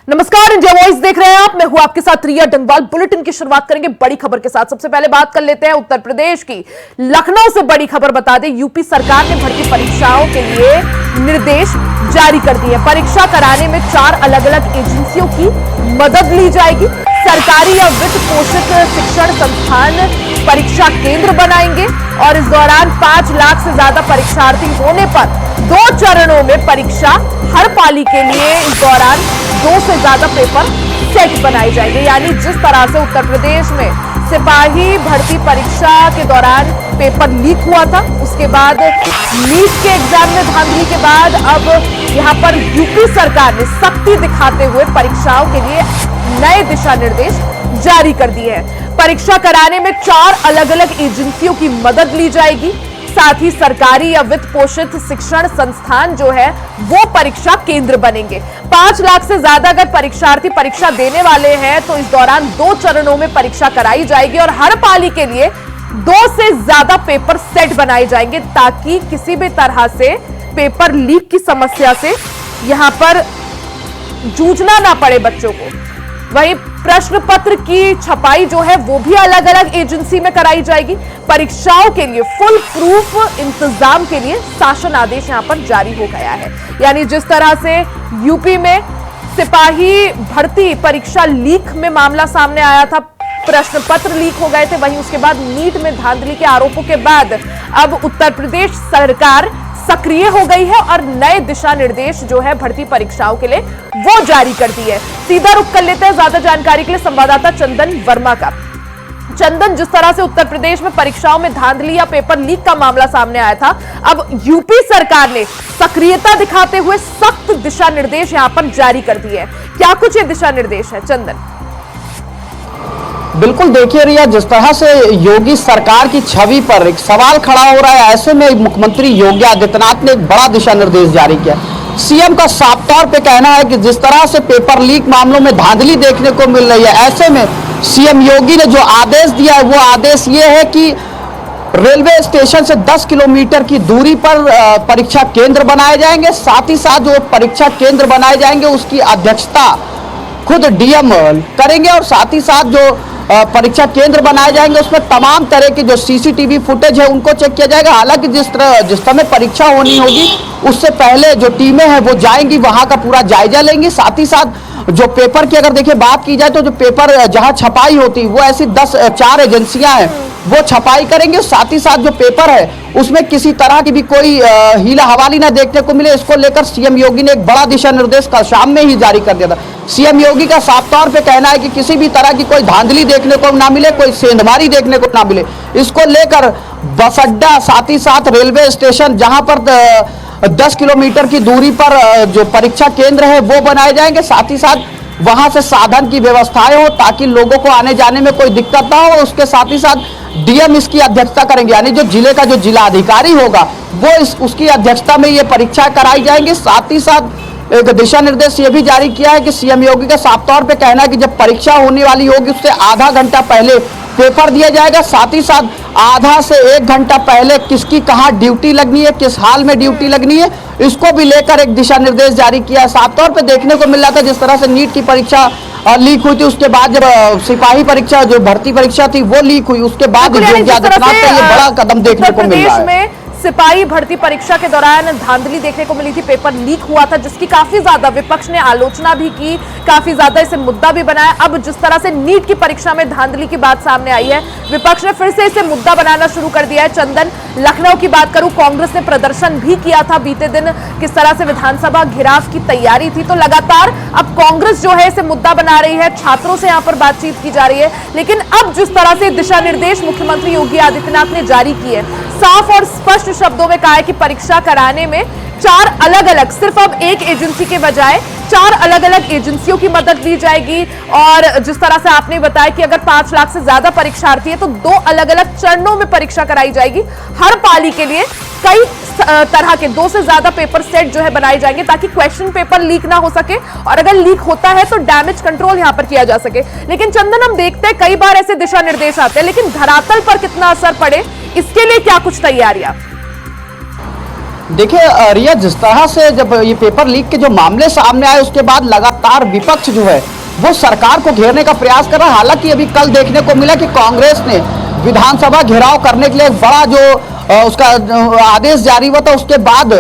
नमस्कार, India voice देख रहे हैं आप। मैं हूं आपके साथ रिया डंगवाल। बुलेटिन की शुरुआत करेंगे बड़ी खबर के साथ। सबसे पहले बात कर लेते हैं उत्तर प्रदेश की। लखनऊ से बड़ी खबर बता दें, यूपी सरकार ने भर्ती परीक्षाओं के लिए निर्देश जारी कर दिए। परीक्षा कराने में 4 अलग अलग एजेंसियों की मदद ली जाएगी। सरकारी या वित्त पोषित शिक्षण संस्थान परीक्षा केंद्र बनाएंगे और इस दौरान 5 लाख से ज्यादा परीक्षार्थी होने पर 2 चरणों में परीक्षा हर पाली के लिए इस दौरान 2 से ज्यादा पेपर सेट बनाए जाएंगे। यानी जिस तरह से उत्तर प्रदेश में सिपाही भर्ती परीक्षा के दौरान पेपर लीक हुआ था, उसके बाद नीट के एग्जाम में धांधली के बाद अब यहां पर यूपी सरकार ने सख्ती दिखाते हुए परीक्षाओं के लिए नए दिशा निर्देश जारी कर दिए हैं। परीक्षा कराने में 4 अलग अलग एजेंसियों की मदद ली जाएगी। साथ ही सरकारी या वित्त पोषित शिक्षण संस्थान जो है वो परीक्षा केंद्र बनेंगे। 5 लाख से ज्यादा अगर परीक्षार्थी परीक्षा देने वाले हैं तो इस दौरान 2 चरणों में परीक्षा कराई जाएगी और हर पाली के लिए 2 से ज्यादा पेपर सेट बनाए जाएंगे ताकि किसी भी तरह से पेपर लीक की समस्या से यहां पर जूझना ना पड़े बच्चों को। वहीं प्रश्न पत्र की छपाई जो है वो भी अलग अलग एजेंसी में कराई जाएगी। परीक्षाओं के लिए फुल प्रूफ इंतजाम के लिए शासन आदेश यहां पर जारी हो गया है। यानी जिस तरह से यूपी में सिपाही भर्ती परीक्षा लीक में मामला सामने आया था, प्रश्न पत्र लीक हो गए थे, वहीं उसके बाद नीट में धांधली के आरोपों के बाद अब उत्तर प्रदेश सरकार सक्रिय हो गई है और नए दिशा निर्देश जो है भर्ती परीक्षाओं के लिए वो जारी कर दी है। सीधा रुख कर लेते हैं ज्यादा जानकारी के लिए संवाददाता चंदन वर्मा का। चंदन, जिस तरह से उत्तर प्रदेश में परीक्षाओं में धांधली या पेपर लीक का मामला सामने आया था, अब यूपी सरकार ने सक्रियता दिखाते हुए सख्त दिशा निर्देश यहां पर जारी कर दिए हैं। क्या कुछ ये दिशा निर्देश है चंदन? बिल्कुल, देखिए रिया, जिस तरह से योगी सरकार की छवि पर एक सवाल खड़ा हो रहा है, ऐसे में मुख्यमंत्री योगी आदित्यनाथ ने एक बड़ा दिशा निर्देश जारी किया। सीएम का साफ तौर पे कहना है कि जिस तरह से पेपर लीक मामलों में धांधली देखने को मिल रही है, ऐसे में सीएम योगी ने जो आदेश दिया है वो आदेश ये है कि रेलवे स्टेशन से 10 किलोमीटर की दूरी पर परीक्षा केंद्र बनाए जाएंगे। साथ ही साथ जो परीक्षा केंद्र बनाए जाएंगे उसकी अध्यक्षता खुद डीएम करेंगे और साथ ही साथ जो परीक्षा केंद्र बनाए जाएंगे उसमें तमाम तरह की जो सीसीटीवी फुटेज है उनको चेक किया जाएगा। हालांकि जिस समय परीक्षा होनी होगी उससे पहले जो टीमें हैं वो जाएंगी, वहां का पूरा जायजा लेंगी। साथ ही साथ जो पेपर की अगर देखिए बात की जाए तो जो पेपर जहां छपाई होती वो ऐसी 4 एजेंसियां हैं वो छपाई करेंगे। साथ ही साथ जो पेपर है उसमें किसी तरह की भी कोई हीला हवाली ना देखने को मिले, इसको लेकर सीएम योगी ने एक बड़ा दिशा निर्देश कल शाम में ही जारी कर दिया था। सीएम योगी का साफ तौर पे कहना है कि किसी भी तरह की कोई धांधली देखने को ना मिले, कोई सेंधमारी देखने को ना मिले। इसको लेकर बस अड्डा, साथ ही साथ रेलवे स्टेशन जहां पर 10 किलोमीटर की दूरी पर जो परीक्षा केंद्र है वो बनाए जाएंगे। साथ ही साथ वहां से साधन की व्यवस्थाएं हो ताकि लोगों को आने जाने में कोई दिक्कत ना हो। उसके साथ ही साथ डीएम इसकी अध्यक्षता करेंगे, यानी जो जिले का जो जिला अधिकारी होगा वो उसकी अध्यक्षता में ये परीक्षा कराई जाएंगी। साथ ही साथ एक दिशा निर्देश ये भी जारी किया है कि सीएम योगी का साफ तौर पे कहना है कि जब परीक्षा होने वाली होगी उससे आधा घंटा पहले पेपर दिया जाएगा। साथ ही साथ आधा से 1 घंटा पहले किसकी कहाँ ड्यूटी लगनी है, किस हाल में ड्यूटी लगनी है, इसको भी लेकर एक दिशा निर्देश जारी किया है। साफ तौर पे देखने को मिल रहा था जिस तरह से नीट की परीक्षा लीक हुई थी, उसके बाद जब सिपाही परीक्षा जो भर्ती परीक्षा थी वो लीक हुई, उसके बाद योगी आदित्यनाथ का ये बड़ा कदम देखने को मिल रहा है। सिपाही भर्ती परीक्षा के दौरान धांधली देखने को मिली थी, पेपर लीक हुआ था जिसकी काफी ज्यादा विपक्ष ने आलोचना भी की, काफी ज्यादा इसे मुद्दा भी बनाया। अब जिस तरह से नीट की परीक्षा में धांधली की बात सामने आई है, विपक्ष ने फिर से इसे मुद्दा बनाना शुरू कर दिया है। चंदन, लखनऊ की बात करूं, कांग्रेस ने प्रदर्शन भी किया था बीते दिन, किस तरह से विधानसभा घेराव की तैयारी थी, तो लगातार अब कांग्रेस जो है इसे मुद्दा बना रही है, छात्रों से यहाँ पर बातचीत की जा रही है। लेकिन अब जिस तरह से दिशा निर्देश मुख्यमंत्री योगी आदित्यनाथ ने जारी किए, साफ और स्पष्ट शब्दों में कहा है कि परीक्षा कराने में 4 अलग अलग, सिर्फ अब एक एजेंसी के बजाय 4 अलग अलग एजेंसियों की मदद ली जाएगी। और जिस तरह से आपने बताया कि अगर 5 लाख से ज्यादा परीक्षार्थी है तो 2 अलग अलग चरणों में परीक्षा कराई जाएगी। हर पाली के लिए कई तरह के 2 से ज्यादा पेपर सेट जो है बनाए जाएंगे ताकि क्वेश्चन पेपर लीक ना हो सके और अगर लीक होता है तो डैमेज कंट्रोल यहां पर किया जा सके। लेकिन चंदन, हम देखते हैं कई बार ऐसे दिशा निर्देश आते हैं, लेकिन धरातल पर कितना असर पड़े इसके लिए क्या कुछ तैयारियां? देखिए रिया, जिस तरह से जब ये पेपर लीक के जो मामले सामने आए उसके बाद लगातार विपक्ष जो है वो सरकार को घेरने का प्रयास कर रहा है। हालांकि अभी कल देखने को मिला कि कांग्रेस ने विधानसभा घेराव करने के लिए एक बड़ा जो उसका आदेश जारी हुआ था, उसके बाद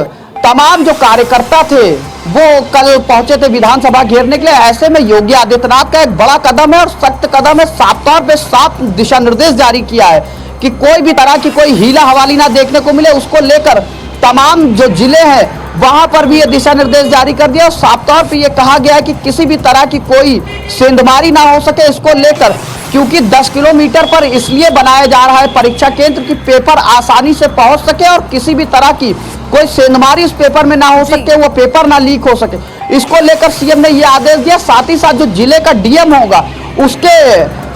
तमाम जो कार्यकर्ता थे वो कल पहुंचे थे विधानसभा घेरने के लिए। ऐसे में योगी आदित्यनाथ का एक बड़ा कदम है और सख्त कदम है, साफ तौर पे साफ दिशा निर्देश जारी किया है कि कोई भी तरह की कोई हीला हवाली ना देखने को मिले। उसको लेकर तमाम जो जिले हैं वहां पर भी ये दिशा निर्देश जारी कर दिया और साफ तौर पे ये कहा गया है कि किसी भी तरह की कोई सेंधमारी ना हो सके इसको लेकर, क्योंकि 10 किलोमीटर पर इसलिए बनाया जा रहा है परीक्षा केंद्र कि पेपर आसानी से पहुंच सके और किसी भी तरह की कोई सेंधमारी उस पेपर में ना हो सके, वो पेपर ना लीक हो सके। इसको लेकर सीएम ने यह आदेश दिया। साथ ही साथ जो जिले का डीएम होगा उसके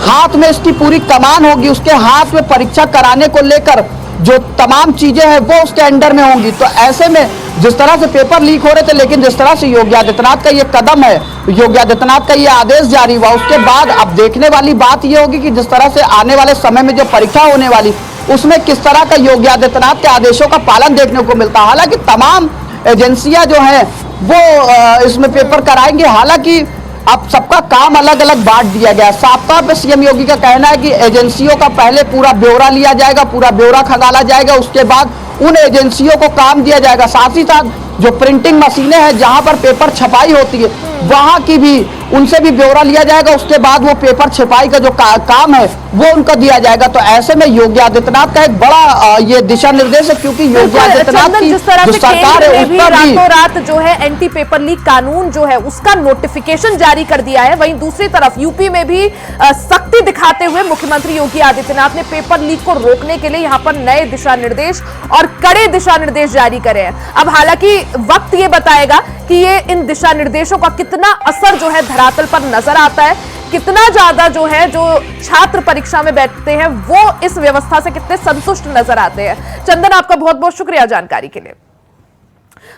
हाथ में इसकी पूरी कमान होगी, उसके हाथ में परीक्षा कराने को लेकर जो तमाम चीजें हैं वो उसके अंडर में होंगी। तो ऐसे में जिस तरह से पेपर लीक हो रहे थे, लेकिन जिस तरह से योगी आदित्यनाथ का ये कदम है, योगी आदित्यनाथ का ये आदेश जारी हुआ, उसके बाद अब देखने वाली बात ये होगी कि जिस तरह से आने वाले समय में जो परीक्षा होने वाली उसमें किस तरह का योगी आदित्यनाथ के आदेशों का पालन देखने को मिलता है। हालांकि तमाम एजेंसियां जो हैं वो इसमें पेपर कराएंगे। हालांकि अब सबका काम अलग अलग बांट दिया गया। साफ तौर पर सीएम योगी का कहना है कि एजेंसियों का पहले पूरा ब्यौरा लिया जाएगा, पूरा ब्यौरा खंगाला जाएगा, उसके बाद उन एजेंसियों को काम दिया जाएगा। साथ ही साथ जो प्रिंटिंग मशीनें हैं जहां पर पेपर छपाई होती है वहां की भी उनसे भी ब्यौरा लिया जाएगा। उसके बाद वो पेपर छपाई का जो काम है वो उनको दिया जाएगा। तो ऐसे में योगी आदित्यनाथ का एक बड़ा ये दिशा निर्देश है, क्योंकि योगी आदित्यनाथ की जो सरकार है उस पर भी रातों रात जो है एंटी पेपर लीक कानून जो है उसका नोटिफिकेशन जारी कर दिया है। वहीं दूसरी तरफ यूपी में भी सख्ती दिखाते हुए मुख्यमंत्री योगी आदित्यनाथ ने पेपर लीक को रोकने के लिए यहाँ पर नए दिशा निर्देश और कड़े दिशा निर्देश जारी करे हैं। अब हालांकि वक्त ये बताएगा कि ये इन दिशा निर्देशों का कितना असर जो है धरातल पर नजर आता है, कितना ज्यादा जो है जो छात्र परीक्षा में बैठते हैं वो इस व्यवस्था से कितने संतुष्ट नजर आते हैं। चंदन, आपका बहुत बहुत शुक्रिया जानकारी के लिए।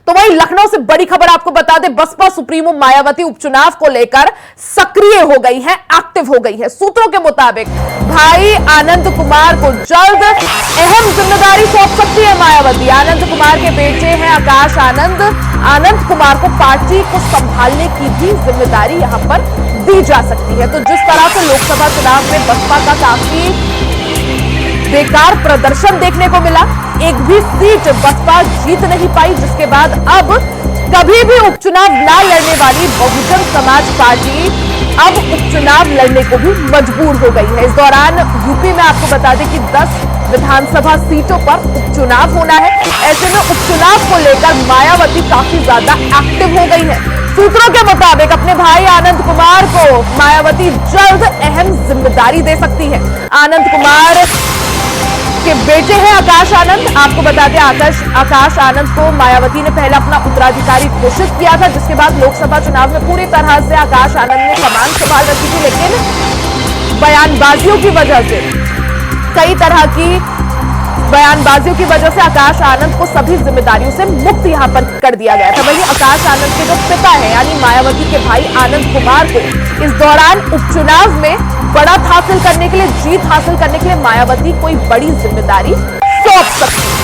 तो वहीं लखनऊ से बड़ी खबर आपको बता दें, बसपा सुप्रीमो मायावती उपचुनाव को लेकर सक्रिय हो गई है, एक्टिव हो गई है। सूत्रों के मुताबिक भाई आनंद कुमार को जल्द अहम जिम्मेदारी सौंप सकती है मायावती। आनंद कुमार के बेटे हैं आकाश आनंद। आनंद कुमार को पार्टी को संभालने की भी जिम्मेदारी यहां पर दी जा सकती है। तो जिस तरह से लोकसभा चुनाव में बसपा का काफी बेकार प्रदर्शन देखने को मिला, एक भी सीट बसपा जीत नहीं पाई, जिसके बाद अब कभी भी उपचुनाव ना लड़ने वाली बहुजन समाज पार्टी अब उपचुनाव लड़ने को भी मजबूर हो गई है। इस दौरान यूपी में आपको बता दें कि 10 विधानसभा सीटों पर उपचुनाव होना है। ऐसे में उपचुनाव को लेकर मायावती काफी ज्यादा एक्टिव हो गई है। सूत्रों के मुताबिक अपने भाई आनंद कुमार को मायावती जल्द अहम जिम्मेदारी दे सकती है। आनंद कुमार के बेटे हैं आकाश आनंद। आपको बता दें आकाश आनंद को मायावती ने पहले अपना उत्तराधिकारी घोषित किया था, जिसके बाद लोकसभा चुनाव में पूरी तरह से आकाश आनंद ने कमान संभाल रखी थी, लेकिन बयानबाजियों की वजह से कई तरह की बयानबाजियों की वजह से आकाश आनंद को सभी जिम्मेदारियों से मुक्त यहां पर कर दिया गया था। वहीं आकाश आनंद के जो पिता हैं यानी मायावती के भाई आनंद कुमार को इस दौरान उपचुनाव में बढ़त हासिल करने के लिए, जीत हासिल करने के लिए मायावती कोई बड़ी जिम्मेदारी सौंप सकती है।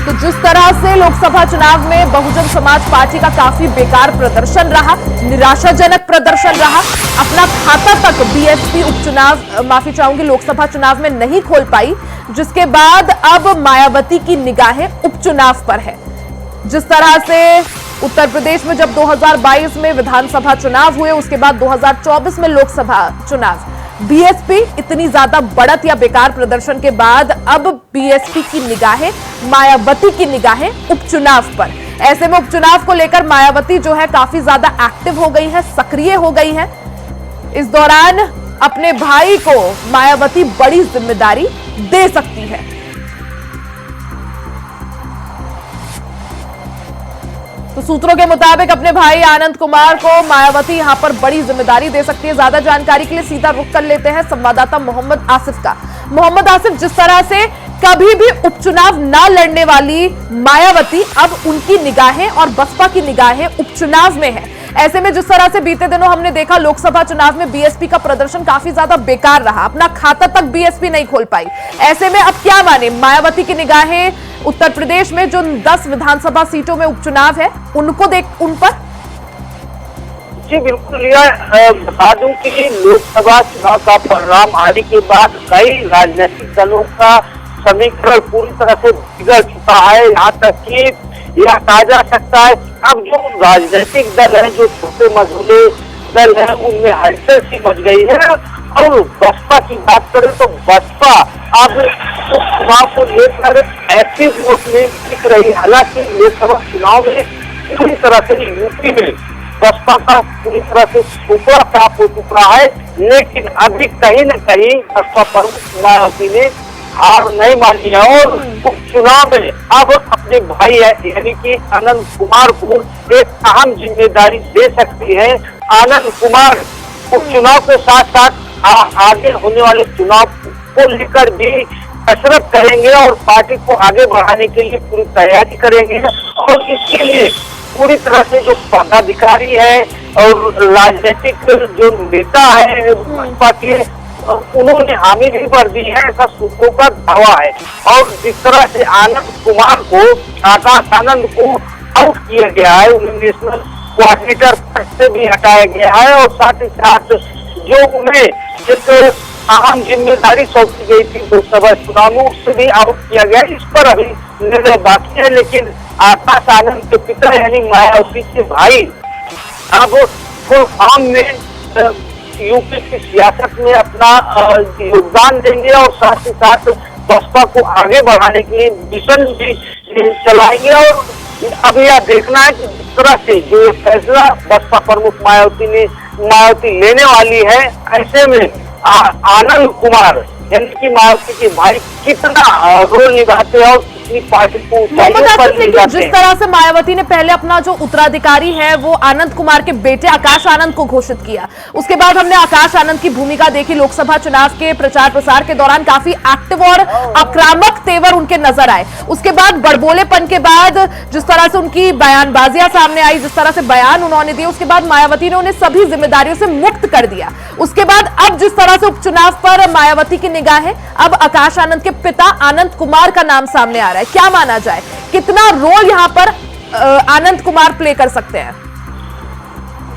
तो जिस तरह से लोकसभा चुनाव में बहुजन समाज पार्टी का काफी बेकार प्रदर्शन रहा, निराशाजनक प्रदर्शन रहा, अपना खाता तक बीएसपी उपचुनाव माफी चाहूंगी लोकसभा चुनाव में नहीं खोल पाई, जिसके बाद अब मायावती की निगाहें उपचुनाव पर है। जिस तरह से उत्तर प्रदेश में जब 2022 में विधानसभा चुनाव हुए, उसके बाद 2024 में लोकसभा चुनाव, बीएसपी इतनी ज्यादा बढ़त या बेकार प्रदर्शन के बाद अब बीएसपी की निगाहें मायावती की निगाहें उपचुनाव पर। ऐसे में उपचुनाव को लेकर मायावती जो है काफी ज्यादा एक्टिव हो गई है, सक्रिय हो गई है। इस दौरान अपने भाई को मायावती बड़ी जिम्मेदारी दे सकती है। तो सूत्रों के मुताबिक अपने भाई आनंद कुमार को मायावती यहां पर बड़ी जिम्मेदारी दे सकती है। ज्यादा जानकारी के लिए सीधा रुख कर लेते हैं संवाददाता मोहम्मद आसिफ का। मोहम्मद आसिफ, जिस तरह से कभी भी उपचुनाव ना लड़ने वाली मायावती अब उनकी निगाहें और बसपा की निगाहें उपचुनाव में है, ऐसे में जिस तरह से बीते दिनों हमने देखा लोकसभा चुनाव में बीएसपी का प्रदर्शन काफी ज्यादा बेकार रहा, अपना खाता तक बीएसपी नहीं खोल पाई। ऐसे में अब क्या माने, मायावती की निगाहें उत्तर प्रदेश में जो 10 विधानसभा सीटों में उपचुनाव है उनको देख, उन पर। जी बिल्कुल, यह बता दूं कि लोकसभा चुनाव का परिणाम आने के बाद कई राजनीतिक दलों का समीकरण पूरी तरह से बिगड़ चुका है। यहाँ तक कि यह कहा जा सकता है अब जो राजनीतिक दल है, जो छोटे मझोले दल है, उनमें हलचल सी मच गई है। और बसपा की बात करें तो बसपा अब चुनाव को लेकर एक्टिव मोड में दिख रही। हालांकि लोकसभा चुनाव में पूरी तरह से यूपी में बसपा का पूरी तरह से सुपर प्राप्त हो चुका है, लेकिन अभी कहीं न कहीं बसपा प्रमुख मायावती ने हार नहीं मानी है और उपचुनाव में अब अपने भाई यानी कि आनंद कुमार को एक अहम जिम्मेदारी दे सकती है। आनंद कुमार उपचुनाव के साथ साथ आगे होने वाले चुनाव को लेकर भी कसरत करेंगे और पार्टी को आगे बढ़ाने के लिए पूरी तैयारी करेंगे। और इसके लिए पूरी तरह से जो पदाधिकारी है और राजनीतिक जो नेता है भाजपा के, उन्होंने हामी भी भर दी है, ऐसा सूत्रों का दावा है। और जिस तरह से आनंद कुमार को, आकाश आनंद को आउट किया गया है, उन्हें नेशनल कोऑर्डिनेटर पद से भी हटाया गया है और साथ ही साथ जो उन्हें एक अहम जिम्मेदारी सौंपी गई थी लोकसभा चुनाव में, उससे भी आउट किया गया। इस पर अभी निर्णय बाकी है, लेकिन आकाश आनंद के पिता यानी मायावती के भाई अब फुल फॉर्म में यूपी की सियासत में अपना योगदान देंगे और साथ ही साथ बसपा को आगे बढ़ाने के लिए मिशन भी चलाएंगे। और अब यह देखना है कि जिस तरह से जो फैसला बसपा प्रमुख मायावती लेने वाली है, ऐसे में आनंद कुमार यानी कि मायावती के भाई कितना रोल निभाते हैं और कितनी पार्टी को ऊंचाइयों पर ले जाते हैं। जिस तरह से मायावती ने पहले अपना जो उत्तराधिकारी है वो आनंद कुमार के बेटे आकाश आनंद को घोषित किया, उसके बाद हमने आकाश आनंद की भूमिका देखी लोकसभा चुनाव के प्रचार प्रसार के दौरान, काफी एक्टिव और आक्रामक तेवर उनके नजर आए। उसके बाद बड़बोलेपन के बाद जिस तरह से उनकी बयानबाजियां सामने आई, जिस तरह से बयान उन्होंने दिए, उसके बाद मायावती ने उन्हें सभी जिम्मेदारियों से मुक्त कर दिया। उसके बाद अब जिस तरह से उपचुनाव पर मायावती की निगाह है, अब आकाश आनंद के पिता आनंद कुमार का नाम सामने आ रहा है। क्या माना जाए, कितना रोल यहां पर आनंद कुमार प्ले कर सकते हैं?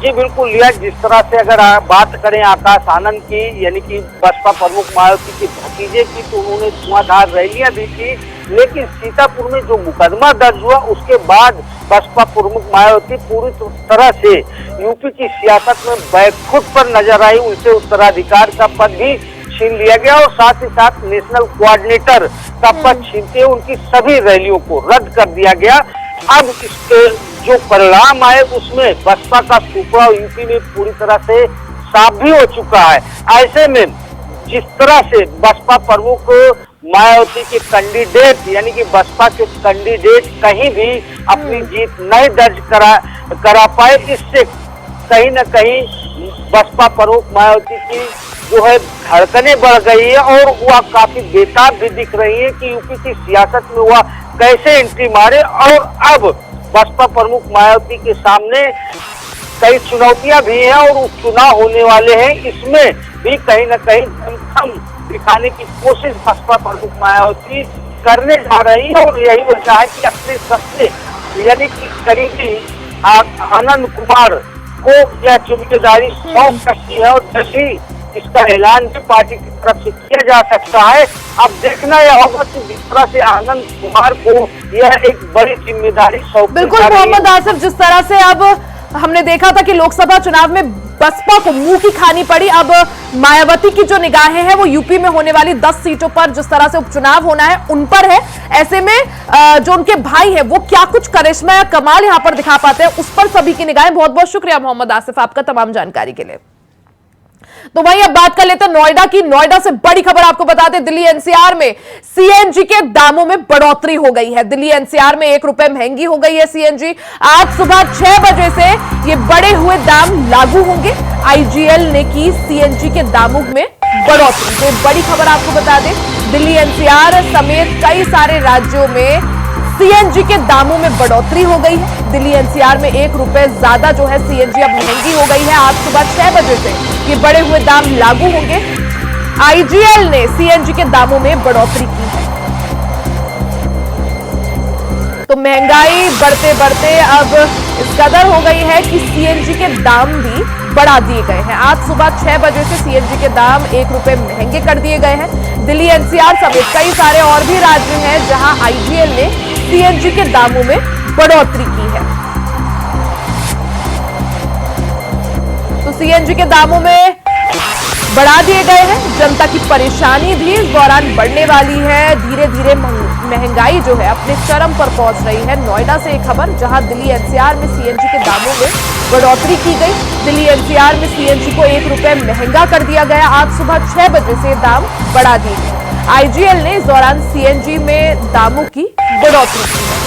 जी बिल्कुल, यह जिस तरह से अगर बात करें आकाश आनंद की यानी कि बसपा प्रमुख मायावती के भतीजे की, तो उन्होंने धुआंधार रैलियां दी थी, लेकिन सीतापुर में जो मुकदमा दर्ज हुआ उसके बाद बसपा प्रमुख मायावती पूरी तरह से यूपी की सियासत में बैकफुट पर नजर आई। उनसे उत्तराधिकार का पद भी छीन लिया गया और साथ ही साथ नेशनल कोऑर्डिनेटर का पद छीनते हुए उनकी सभी रैलियों को रद्द कर दिया गया। अब इसके जो परिणाम आए उसमें बसपा का सुपड़ा यूपी में पूरी तरह से साफ भी हो चुका है। ऐसे में जिस तरह से बसपा प्रमुख मायावती के कैंडिडेट यानी कि बसपा के कैंडिडेट कहीं भी अपनी जीत नहीं दर्ज करा पाए, इससे कहीं न कहीं बसपा प्रमुख मायावती की जो है धड़कनें बढ़ गई है और वह काफी बेताब भी दिख रही है कि यूपी की सियासत में वह कैसे एंट्री मारे। और अब बसपा प्रमुख मायावती के सामने कई चुनौतियां भी हैं और उपचुनाव होने वाले हैं, इसमें भी कहीं न कहीं दमखम दिखाने की कोशिश बसपा प्रमुख मायावती करने जा रही है। और यही वजह है कि अपने सबसे यानी कि करीबी आनंद कुमार को यह जिम्मेदारी सौंप सकती है और जैसी इसका ऐलान भी पार्टी की तरफ से किया जा सकता है। अब देखना यह होगा कि जिस तरह से आनंद कुमार को यह एक बड़ी जिम्मेदारी सौंपी। बिल्कुल मोहम्मद आसिफ, जिस तरह से अब हमने देखा था कि लोकसभा चुनाव में बसपा को मुंह की खानी पड़ी, अब मायावती की जो निगाहें हैं वो यूपी में होने वाली 10 सीटों पर जिस तरह से उपचुनाव होना है उन पर है। ऐसे में जो उनके भाई है वो क्या कुछ करिश्मा या कमाल यहां पर दिखा पाते हैं, उस पर सभी की निगाहें। बहुत बहुत शुक्रिया मोहम्मद आसिफ आपका तमाम जानकारी के लिए। तो वहीं अब बात कर लेते हैं नोएडा की। नोएडा से बड़ी खबर आपको बता दें, दिल्ली एनसीआर में सीएनजी के दामों में बढ़ोतरी हो गई है। दिल्ली एनसीआर में 1 रुपए महंगी हो गई है सीएनजी। आज सुबह 6 बजे से ये बढ़े हुए दाम लागू होंगे। आईजीएल ने की सीएनजी के दामों में बढ़ोतरी। तो बड़ी खबर आपको बता दें, दिल्ली एनसीआर समेत कई सारे राज्यों में सीएनजी के दामों में बढ़ोतरी हो गई है। दिल्ली एनसीआर में 1 रुपए ज्यादा जो है सीएनजी अब महंगी हो गई है। आज सुबह 6 बजे से ये बढ़े हुए दाम लागू होंगे। आईजीएल ने सीएनजी के दामों में बढ़ोतरी की है। तो महंगाई बढ़ते बढ़ते अब इस कदर हो गई है कि सीएनजी के दाम भी बढ़ा दिए गए हैं। आज सुबह 6 बजे से सीएनजी के दाम 1 रुपए महंगे कर दिए गए हैं। दिल्ली एनसीआर समेत कई सारे और भी राज्य हैं जहां आईजीएल ने सीएनजी के दामों में बढ़ोतरी की है। तो सीएनजी के दामों में बढ़ा दिए गए हैं। जनता की परेशानी भी इस दौरान बढ़ने वाली है। धीरे धीरे महंगाई जो है अपने चरम पर पहुंच रही है। नोएडा से एक खबर, जहां दिल्ली एनसीआर में सीएनजी के दामों में बढ़ोतरी की गई। दिल्ली एनसीआर में सीएनजी को 1 रुपए महंगा कर दिया गया। आज सुबह 6 बजे से दाम बढ़ा दिए गए। आईजीएल ने इस दौरान सीएनजी में दामों की बढ़ोतरी की है।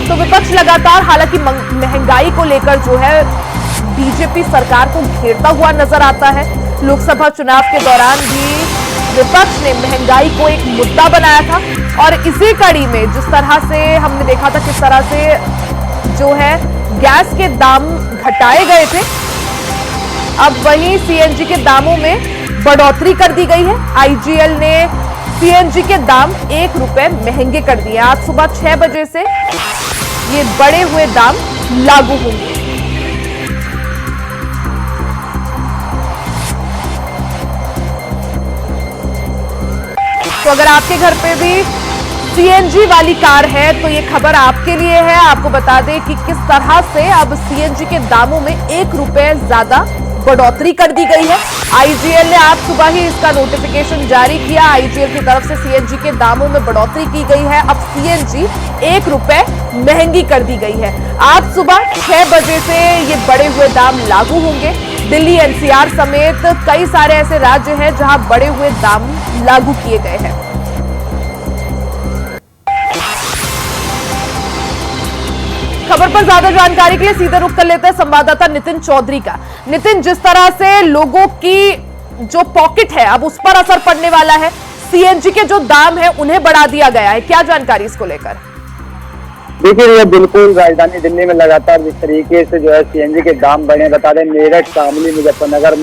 तो विपक्ष लगातार हालांकि महंगाई को लेकर जो है बीजेपी सरकार को घेरता हुआ नजर आता है। लोकसभा चुनाव के दौरान भी विपक्ष ने महंगाई को एक मुद्दा बनाया था और इसी कड़ी में जिस तरह से हमने देखा था किस तरह से जो है गैस के दाम घटाए गए थे, अब वहीं सीएनजी के दामों में बढ़ोतरी कर दी गई है। आईजीएल ने सीएनजी के दाम 1 रुपए महंगे कर दिए। आज सुबह 6 बजे से ये बढ़े हुए दाम लागू होंगे। तो अगर आपके घर पे भी सीएनजी वाली कार है तो ये खबर आपके लिए है। आपको बता दें कि किस तरह से अब सीएनजी के दामों में 1 रुपए ज्यादा बढ़ोतरी कर दी गई है। आईजीएल ने आज सुबह ही इसका नोटिफिकेशन जारी किया। आईजीएल की तरफ से सीएनजी के दामों में बढ़ोतरी की गई है। अब सीएनजी 1 रुपए महंगी कर दी गई है। आज सुबह 6 बजे से ये बढ़े हुए दाम लागू होंगे। दिल्ली एनसीआर समेत कई सारे ऐसे राज्य हैं जहां बढ़े हुए दाम लागू किए गए हैं। खबर पर ज्यादा जानकारी के लिए सीधे रुख कर लेते हैं संवाददाता नितिन चौधरी का। नितिन, जिस तरह से लोगों की जो पॉकेट है अब उस पर असर पड़ने वाला है, सीएनजी के जो दाम है उन्हें बढ़ा दिया गया है, क्या जानकारी इसको लेकर? देखिए, ये बिल्कुल राजधानी दिल्ली में लगातार जिस तरीके से जो है सीएनजी के दाम बढ़े, बता दें मेरठ, शामली, मुजफ्फरनगर,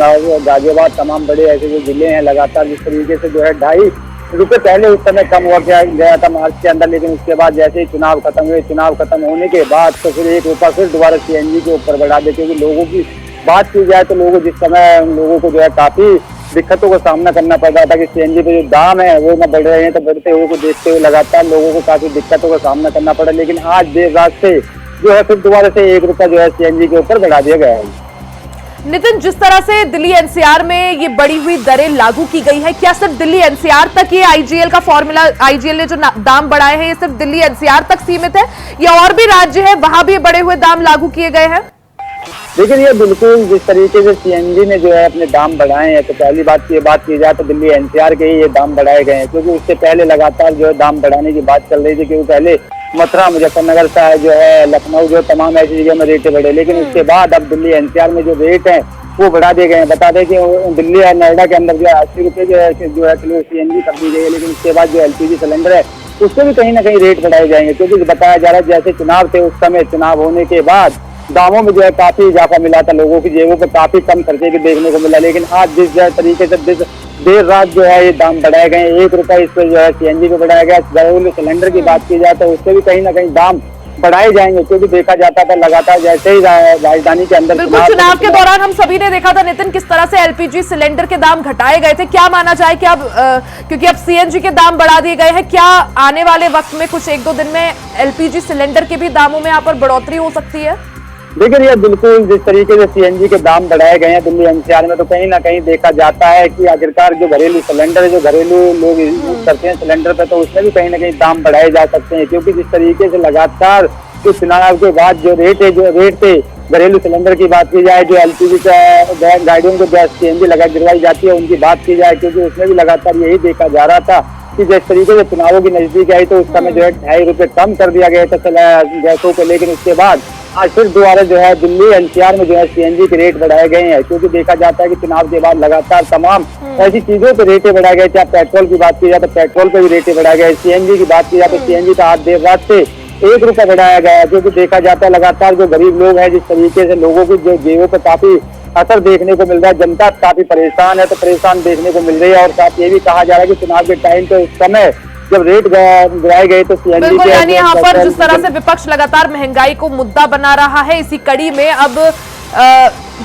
गाजियाबाद, तमाम बड़े ऐसे जो जिले हैं, लगातार जिस तरीके से जो है 2.5 रुपए पहले उस समय कम हुआ गया था मार्च के अंदर, लेकिन उसके बाद जैसे ही चुनाव खत्म हुए, चुनाव खत्म होने के बाद तो फिर 1 रुपया फिर दोबारा सीएनजी के ऊपर बढ़ा दे। क्योंकि लोगों की बात की जाए तो लोगों जिस समय लोगों को जो है काफी दिक्कतों का सामना करना पड़ रहा था कि सीएनजी पे जो दाम है वो न बढ़ रहे हैं, तो बढ़ते हुए को देखते हुए लगातार लोगों को काफी दिक्कतों का सामना करना पड़ा। लेकिन आज देर रात से जो है फिर दोबारा से 1 रुपया जो है सीएनजी के ऊपर बढ़ा दिया गया है। नितिन, जिस तरह से दिल्ली एनसीआर में ये बढ़ी हुई दरें लागू की गई है, क्या सिर्फ दिल्ली एनसीआर तक ये आईजीएल का फॉर्मूला, आईजीएल ने जो दाम बढ़ाए हैं ये सिर्फ दिल्ली एनसीआर तक सीमित है या और भी राज्य है वहां भी बढ़े हुए दाम लागू किए गए हैं? देखिए, ये बिल्कुल जिस तरीके से सीएनजी ने जो है अपने दाम बढ़ाए हैं, तो पहली बात की जाए तो दिल्ली एनसीआर के ही ये दाम बढ़ाए गए हैं। क्योंकि उससे पहले लगातार जो है दाम बढ़ाने की बात चल रही थी, क्योंकि पहले मथुरा, मुजफ्फरनगर का जो है, लखनऊ, जो तमाम ऐसी जगह में रेटें बढ़े, लेकिन उसके बाद अब दिल्ली एनसीआर में जो रेट है वो बढ़ा दिए गए हैं। बता दें कि दिल्ली और नोएडा के अंदर जो है 80 रुपए जो है किलो सीएनजी कर दी गई है, लेकिन उसके बाद जो एलपीजी सिलेंडर है उससे भी कहीं ना कहीं रेट बढ़ाए जाएंगे। क्योंकि बताया जा रहा है जैसे चुनाव थे उस समय चुनाव होने के बाद दामों में जो है काफी इजाफा मिला था, लोगों की जेबों पर काफी कम खर्चे भी देखने को मिला। लेकिन आज जिस तरीके से देर रात जो है ये दाम बढ़ाए गए, 1 रुपया इस पर जो है सीएनजी को बढ़ाया गया। घरेलू सिलेंडर की बात की जाए तो उससे भी कहीं ना कहीं दाम बढ़ाए जाएंगे, क्योंकि देखा जाता था लगातार जैसे ही राजधानी के अंदर बिल्कुल चुनाव के दौरान हम सभी ने देखा था नितिन किस तरह से एलपीजी सिलेंडर के दाम घटाए गए थे। क्या माना जाए कि अब क्योंकि अब सीएनजी के दाम बढ़ा दिए गए हैं, क्या आने वाले वक्त में कुछ 1-2 दिन में एलपीजी सिलेंडर के भी दामों में यहाँ पर बढ़ोतरी हो सकती है? देखिए, ये बिल्कुल जिस तरीके से सीएनजी के दाम बढ़ाए गए हैं दिल्ली एनसीआर में, तो कहीं ना कहीं देखा जाता है कि आखिरकार जो घरेलू सिलेंडर है, जो घरेलू लोग यूज करते हैं सिलेंडर पे, तो उसमें भी कहीं ना कहीं दाम बढ़ाए जा सकते हैं। क्योंकि जिस तरीके से लगातार जो चुनाव के बाद जो रेट थे घरेलू सिलेंडर की बात की जाए, जो एलपीजी गाड़ियों को जो सीएनजी गिरवाई जाती है उनकी बात की जाए, क्योंकि उसमें भी लगातार यही देखा जा रहा था कि जिस तरीके से चुनावों की नजदीक आई तो उस समय जो है 2.5 रुपए कम कर दिया गया था गैसों को। लेकिन उसके बाद आज फिर दोबारा जो है दिल्ली एनसीआर में जो है सीएनजी के रेट बढ़ाए गए हैं, क्योंकि देखा जाता है कि चुनाव के बाद लगातार तमाम ऐसी चीजों पे रेटें बढ़ाए गए। चाहे पेट्रोल की बात की जाए तो पेट्रोल पे भी रेटें बढ़ाए गए, सीएनजी की बात की जाए तो सीएनजी का आज देर रात से 1 रुपया बढ़ाया गया है, क्योंकि देखा जाता है लगातार जो गरीब लोग हैं, जिस तरीके से लोगों की जो जेबों पर काफी असर देखने को मिल रहा है, जनता काफी परेशान है, तो परेशान देखने को मिल रही है। और साथ ये भी कहा जा रहा है कि चुनाव के टाइम पे उस समय जब रेट गिराए गए तो सीएनजी बिल्कुल, यानी यहाँ पर जिस तरह से विपक्ष लगातार महंगाई को मुद्दा बना रहा है, इसी कड़ी में अब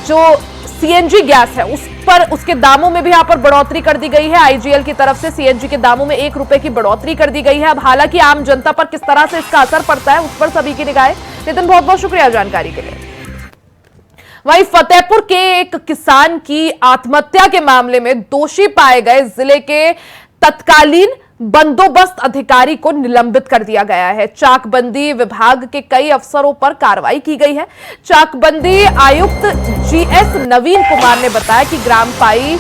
जो सीएनजी गैस है उस पर उसके दामों में भी यहाँ पर बढ़ोतरी कर दी गई है। आईजीएल की तरफ से सीएनजी के दामों में 1 रुपए की बढ़ोतरी कर दी गई है। अब हालांकि आम जनता पर किस तरह से इसका असर पड़ता है उस पर सभी की निगाहें। नितिन, बहुत बहुत शुक्रिया जानकारी के लिए। वहीं फतेहपुर के एक किसान की आत्महत्या के मामले में दोषी पाए गए जिले के तत्कालीन बंदोबस्त अधिकारी को निलंबित कर दिया गया है। चाकबंदी विभाग के कई अफसरों पर कार्रवाई की गई है। चाकबंदी आयुक्त जीएस नवीन कुमार ने बताया कि ग्राम पाई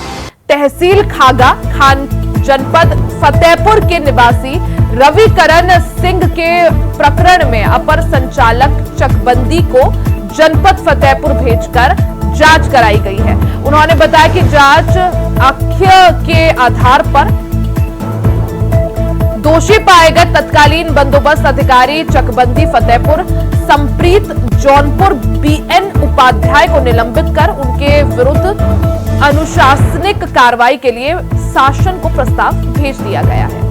तहसील खागा खान जनपद फतेहपुर के निवासी रविकरण सिंह के प्रकरण में अपर संचालक चकबंदी को जनपद फतेहपुर भेजकर जांच कराई गई है। उन्होंने बताया कि जांच आख्य के आधार पर दोषी पाए गए तत्कालीन बंदोबस्त अधिकारी चकबंदी फतेहपुर संप्रीत जौनपुर बीएन उपाध्याय को निलंबित कर उनके विरुद्ध अनुशासनिक कार्रवाई के लिए शासन को प्रस्ताव भेज दिया गया है।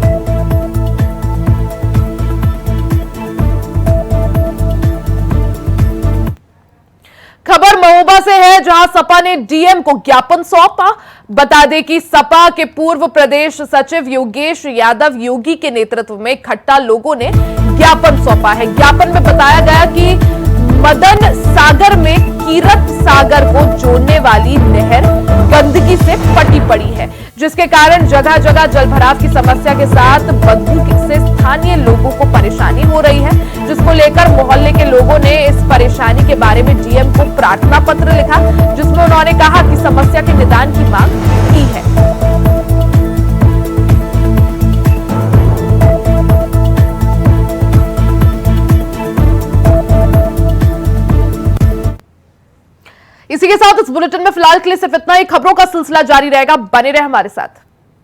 खबर महोबा से है, जहां सपा ने डीएम को ज्ञापन सौंपा। बता दें कि सपा के पूर्व प्रदेश सचिव योगेश यादव योगी के नेतृत्व में इकट्ठा लोगों ने ज्ञापन सौंपा है। ज्ञापन में बताया गया कि मदन सागर में कीरत सागर को जोड़ने वाली नहर गंदगी से फटी पड़ी है, जिसके कारण जगह जगह जलभराव की समस्या के साथ बदबू से स्थानीय लोगों को परेशानी हो रही है, जिसको लेकर मोहल्ले के लोगों ने इस परेशानी के बारे में डीएम को प्रार्थना पत्र लिखा, जिसमें उन्होंने कहा कि समस्या के निदान की मांग की है। इसी के साथ इस बुलेटिन में फिलहाल के लिए सिर्फ इतना ही। खबरों का सिलसिला जारी रहेगा, बने रहे हमारे साथ।